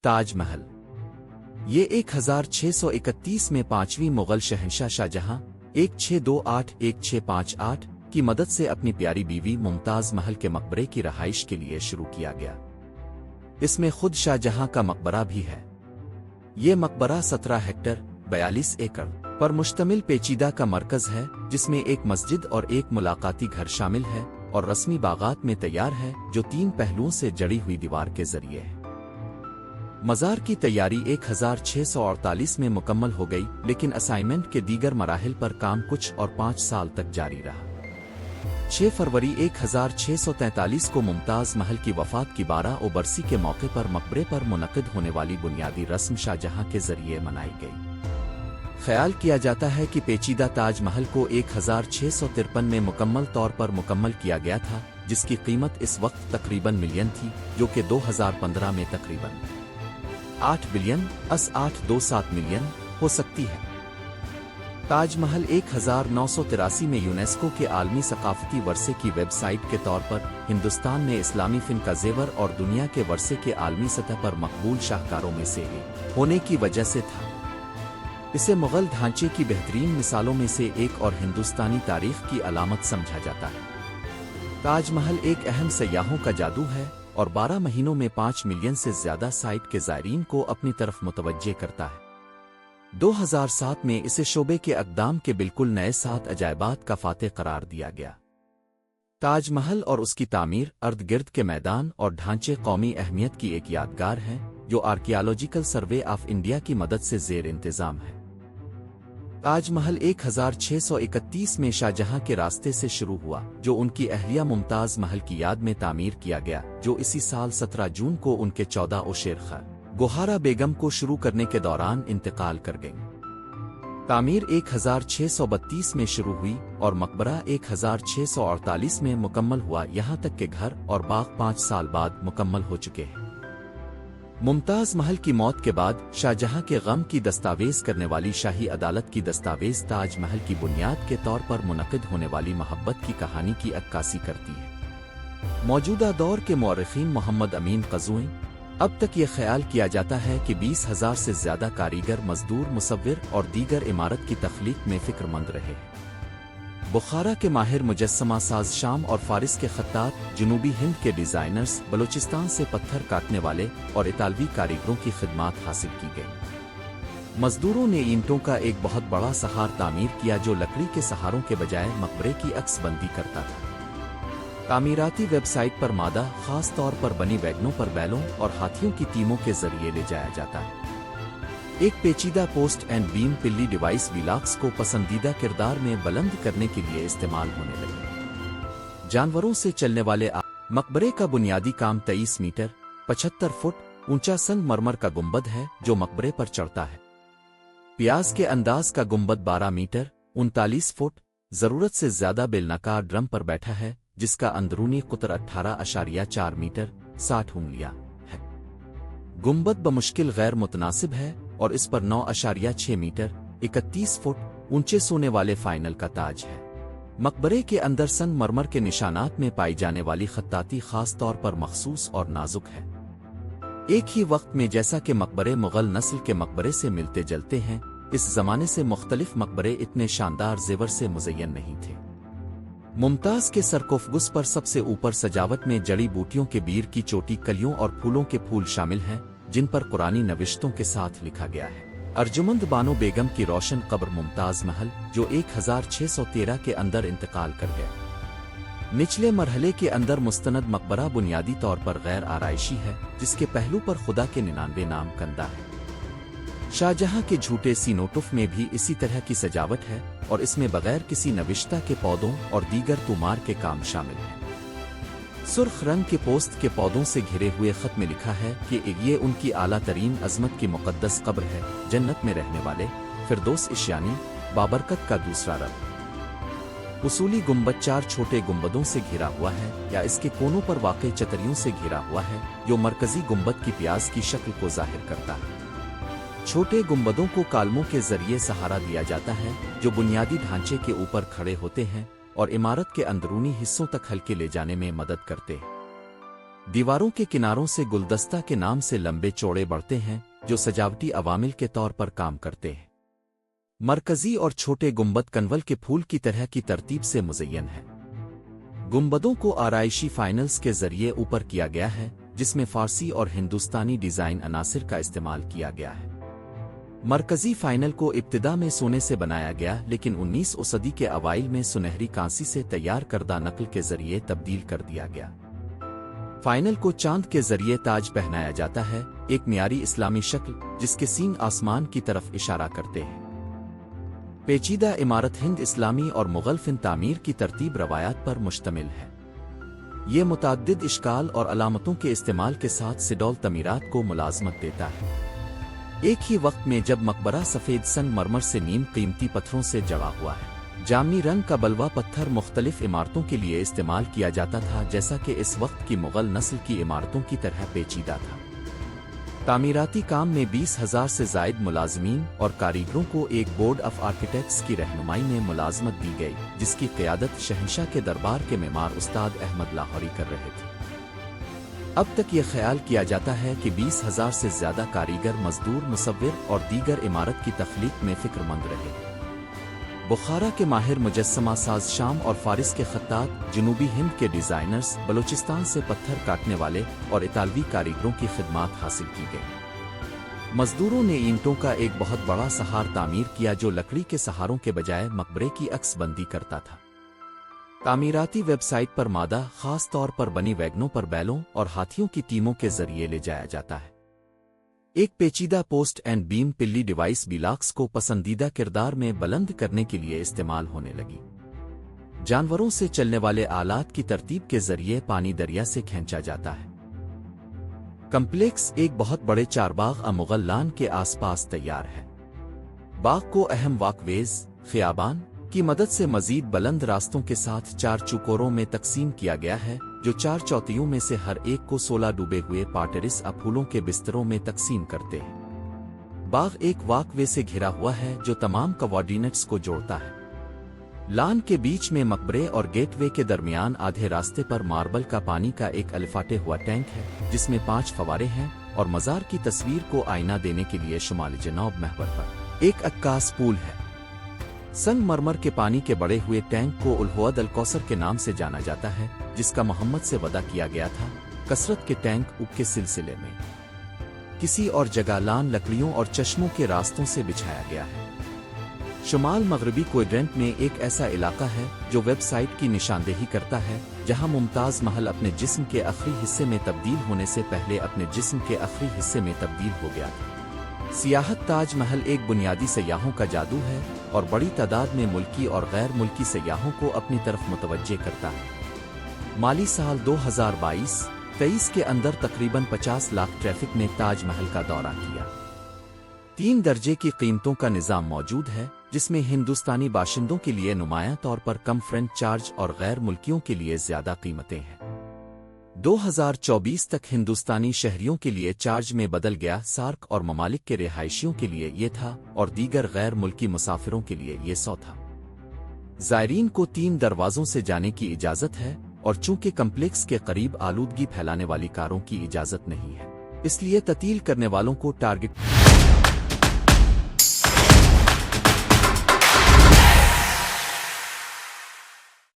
ताज महल। ये 1631 में पांचवीं मुगल शहंशाह शाहजहां 1628-1658 की मदद से अपनी प्यारी बीवी मुमताज महल के मकबरे की रहाइश के लिए शुरू किया गया। इसमें खुद शाहजहां का मकबरा भी है। ये मकबरा 17 हेक्टर 42 एकड़ पर मुश्तमिल पेचीदा का मरकज है, जिसमें एक मस्जिद और एक मुलाकाती घर शामिल है और रस्मी बागात में तैयार है जो 3 पहलुओं से जड़ी हुई दीवार के जरिए है। मज़ार की तैयारी 1648 में मुकम्मल हो गई, लेकिन असाइनमेंट के दीगर मराहिल पर काम कुछ और 5 साल तक जारी रहा। 6 फरवरी 1643 को मुमताज़ महल की वफ़ात की 12 बरसी के मौके पर मकबरे पर मुनक़िद होने वाली बुनियादी रस्म शाहजहां के जरिए मनाई गई। ख्याल किया जाता है कि पेचीदा ताज महल को 1653 में मुकम्मल तौर पर मुकम्मल किया गया था, जिसकी कीमत इस वक्त तकरीबन मिलियन थी, जो कि 2015 में तकरीबन 8 बिलियन 827 मिलियन हो सकती है। ताजमहल 1983 में यूनेस्को के आलमी सकाफती वर्से की वेबसाइट के तौर पर हिंदुस्तान में इस्लामी फ़िन का ज़ेवर और दुनिया के वर्से के आलमी सतह पर मकबूल शाहकारों में से एक होने की वजह से था। इसे मुग़ल ढांचे की बेहतरीन मिसालों में से एक और हिंदुस्तानी तारीख़ की अलामत समझा जाता है। ताजमहल एक अहम सयाहों का जादू है और 12 महीनों में 5 मिलियन से ज़्यादा साइट के ज़ायरीन को अपनी तरफ मुतवज्जे करता है। 2007 में इसे शोबे के अक़दाम के बिल्कुल नए 7 अजायबात का फ़ाते करार दिया गया। ताजमहल और उसकी तामीर अर्द गिर्द के मैदान और ढांचे कौमी अहमियत की एक यादगार हैं, जो आर्कियालॉजिकल सर्वे ऑफ इंडिया की मदद से ज़ेर इंतज़ाम है। ताजमहल 1631 में शाहजहां के रास्ते से शुरू हुआ, जो उनकी अहलिया मुमताज़ महल की याद में तामीर किया गया, जो इसी साल 17 जून को उनके 14 शेर गोहारा बेगम को शुरू करने के दौरान इंतकाल कर गई। तामीर 1632 में शुरू हुई और मकबरा 1648 में मुकम्मल हुआ। यहाँ तक के घर और बाग 5 साल बाद मुकम्मल हो चुके हैं। मुमताज़ महल की मौत के बाद शाहजहां के गम की दस्तावेज करने वाली शाही अदालत की दस्तावेज ताज महल की बुनियाद के तौर पर मुनक़िद होने वाली मोहब्बत की कहानी की अक्कासी करती है। मौजूदा दौर के मौरख़ीन मोहम्मद अमीन क़ज़वीं अब तक ये ख्याल किया जाता है कि 20,000 से ज़्यादा कारीगर, मज़दूर, मुसव्विर और दीगर इमारत की तख्लीक में फ़िक्रमंद रहे। बुखारा के माहिर मुजस्समा साज, शाम और फारिस के खत्तात, जनूबी हिंद के डिज़ाइनर्स, बलूचिस्तान से पत्थर काटने वाले और इतालवी कारीगरों की खिदमात हासिल की गई। मज़दूरों ने ईंटों का एक बहुत बड़ा सहार तामीर किया, जो लकड़ी के सहारों के बजाय मकबरे की अक्सबंदी करता था। तामीराती वेबसाइट पर मादा खास तौर पर बनी वैगनों पर बैलों और हाथियों की टीमों के जरिए ले जाया जाता है। एक पेचीदा पोस्ट एंड बीम पिल्ली डिवाइस विलाक्स को पसंदीदा किरदार में बुलंद करने के लिए इस्तेमाल होने लगे। जानवरों से चलने वाले मकबरे का बुनियादी काम 23 मीटर 75 फुट ऊंचा संगमरमर का गुंबद है, जो मकबरे पर चढ़ता है। प्याज के अंदाज का गुंबद 12 मीटर 39 फुट जरूरत से ज्यादा बेलनाकार ड्रम पर बैठा है, जिसका अंदरूनी कुतर 18.4 मीटर 60 उंगलियां है। गुंबद बमुश्किल गैर मुतनासिब है और इस पर 9.6 मीटर 31 फुट ऊंचे सोने वाले फाइनल का ताज है। मकबरे के अंदर संगमरमर के निशानात में पाई जाने वाली खत्ताती खास तौर पर मखसूस और नाजुक है। एक ही वक्त में जैसा कि मकबरे मुगल नस्ल के मकबरे से मिलते जलते हैं, इस जमाने से मुख्तलिफ मकबरे इतने शानदार जेवर से मुज़य्यन नहीं थे। मुमताज़ के सरकोफगुस पर सबसे ऊपर सजावट में जड़ी बूटियों के बीर की चोटी, कलियों और फूलों के फूल शामिल हैं, जिन पर कुरानी नविश्तों के साथ लिखा गया है। अर्जुमंद बानो बेगम की रोशन कब्र मुमताज़ महल, जो 1613 के अंदर इंतकाल कर गया। निचले मरहले के अंदर मुस्तनद मकबरा बुनियादी तौर पर गैर आराइशी है, जिसके पहलू पर खुदा के 99 नाम कंदा है। शाहजहां के झूठे सीनोटुफ में भी इसी तरह की सजावट है और इसमें बगैर किसी नविश्ता के पौधों और दीगर तुमार के काम शामिल हैं। सुर्ख रंग के पोस्त के पौधों से घिरे हुए खत में लिखा है कि ये उनकी आला तरीन अजमत की मुकद्दस कब्र है, जन्नत में रहने वाले फिरदौस इश्यानी बाबरकत का दूसरा रब। उसूली गुंबद 4 छोटे गुंबदों से घिरा हुआ है या इसके कोनों पर वाक़ई चतरियों से घिरा हुआ है, जो मरकजी गुंबद की प्याज की शक्ल को जाहिर करता है। छोटे गुंबदों को कालमों के जरिए सहारा दिया जाता है, जो बुनियादी ढांचे के ऊपर खड़े होते हैं और इमारत के अंदरूनी हिस्सों तक हल्के ले जाने में मदद करते हैं। दीवारों के किनारों से गुलदस्ता के नाम से लंबे चौड़े बढ़ते हैं जो सजावटी अवामिल के तौर पर काम करते हैं। मरकजी और छोटे गुंबद कनवल के फूल की तरह की तरतीब से मुज़य्यन है। गुंबदों को आराइशी फाइनल्स के जरिए ऊपर किया गया है जिसमें फारसी और हिंदुस्तानी डिजाइन अनासिर का इस्तेमाल किया गया है। मरकजी फाइनल को इब्तिदा में सोने से बनाया गया लेकिन 19वीं सदी के अवाइल में सुनहरी कांसी से तैयार करदा नकल के जरिए तब्दील कर दिया गया। फाइनल को चांद के जरिए ताज पहनाया जाता है, एक मियारी इस्लामी शक्ल जिसके सींग आसमान की तरफ इशारा करते हैं। पेचीदा इमारत हिंद इस्लामी और मुगल फिन तामीर की तरतीब रवायात पर मुश्तमिल है। ये मुताद्दिद इश्काल और अलामतों के इस्तेमाल के साथ सिडौल तमीरात को मुलाजमत देता है। एक ही वक्त में जब मकबरा सफ़ेद संगमरमर से नीम कीमती पत्थरों से जड़ा हुआ है, जामनी रंग का बलवा पत्थर मुख्तलिफ इमारतों के लिए इस्तेमाल किया जाता था जैसा कि इस वक्त की मुगल नस्ल की इमारतों की तरह पेचीदा था। तामीराती काम में 20,000 से जायद मुलाजमीन और कारीगरों को एक बोर्ड ऑफ आर्किटेक्ट्स की रहनुमाई में मुलाजमत दी गई जिसकी क़यादत शहंशाह के दरबार के मेमार उस्ताद अहमद लाहौरी कर रहे थे। अब तक ये ख्याल किया जाता है कि 20,000 से ज़्यादा कारीगर, मजदूर, मुसव्विर और दीगर इमारत की तख्लीक में फ़िक्रमंद रहे। बुखारा के माहिर मुजस्समा साज, शाम और फारिस के खत्तात, जनूबी हिंद के डिज़ाइनर्स, बलूचिस्तान से पत्थर काटने वाले और इतालवी कारीगरों की खिदमात हासिल की गई। मजदूरों ने ईंटों का एक बहुत बड़ा सहार तामीर किया जो लकड़ी के सहारों के बजाय मकबरे की अक्सबंदी करता था। तामीराती वेबसाइट पर मादा खास तौर पर बनी वैगनों पर बैलों और हाथियों की टीमों के जरिए ले जाया जाता है। एक पेचीदा पोस्ट एंड बीम पिल्ली डिवाइस बिलाक्स को पसंदीदा किरदार में बुलंद करने के लिए इस्तेमाल होने लगी। जानवरों से चलने वाले आलात की तरतीब के जरिए पानी दरिया से खींचा जाता है। कम्प्लेक्स एक बहुत बड़े चारबाग मुगल लान के आसपास तैयार है। बाग को अहम वाकवेज, खियाबान की मदद से मजीद बुलंद रास्तों के साथ 4 चुकोरों में तकसीम किया गया है जो 4 चौथियों में से हर एक को 16 डूबे हुए पार्टरिस फूलों के बिस्तरों में तकसीम करते हैं। बाग एक वाकवे से घिरा हुआ है जो तमाम कोऑर्डिनेट्स को जोड़ता है। लान के बीच में मकबरे और गेटवे के दरमियान आधे रास्ते पर मार्बल का पानी का एक अलिफाटे हुआ टैंक है जिसमें 5 फवारे हैं और मज़ार की तस्वीर को आईना देने के लिए शुमाली जनूब महवर पर एक अक्कास पूल है। संगमरमर के पानी के बड़े हुए टैंक को उल-हौद अल-कौसर के नाम से जाना जाता है जिसका मोहम्मद से वदा किया गया था। कसरत के टैंक उग के सिलसिले में किसी और जगह लान लकड़ियों और चश्मों के रास्तों से बिछाया गया है। शुमाल मगरबी क्वाड्रेंट में एक ऐसा इलाका है जो वेबसाइट की निशानदेही करता है जहां मुमताज महल अपने जिस्म के आखिरी हिस्से में तब्दील होने से पहले अपने जिस्म के आखिरी हिस्से में तब्दील हो गया था। सियाहत ताज महल एक बुनियादी सयाहों का जादू है और बड़ी तादाद में मुल्की और गैर मुल्की सयाहों को अपनी तरफ मुतवज्जे करता है। माली साल 2022-23 के अंदर तकरीबन 50 लाख ट्रैफिक ने ताज महल का दौरा किया। 3 दर्जे की कीमतों का निज़ाम मौजूद है जिसमें हिंदुस्तानी बाशिंदों के लिए नुमायां तौर पर कम फ्रेंच चार्ज और गैर मुल्कियों के लिए ज़्यादा कीमतें हैं। 2024 तक हिंदुस्तानी शहरियों के लिए चार्ज में बदल गया। सार्क और ममालिक के रिहायशियों के लिए ये था और दीगर गैर मुल्की मुसाफिरों के लिए ये 100 था। ज़ायरीन को 3 दरवाज़ों से जाने की इजाज़त है और चूंकि कम्प्लेक्स के करीब आलूदगी फैलाने वाली कारों की इजाज़त नहीं है इसलिए ततील करने वालों को टारगेट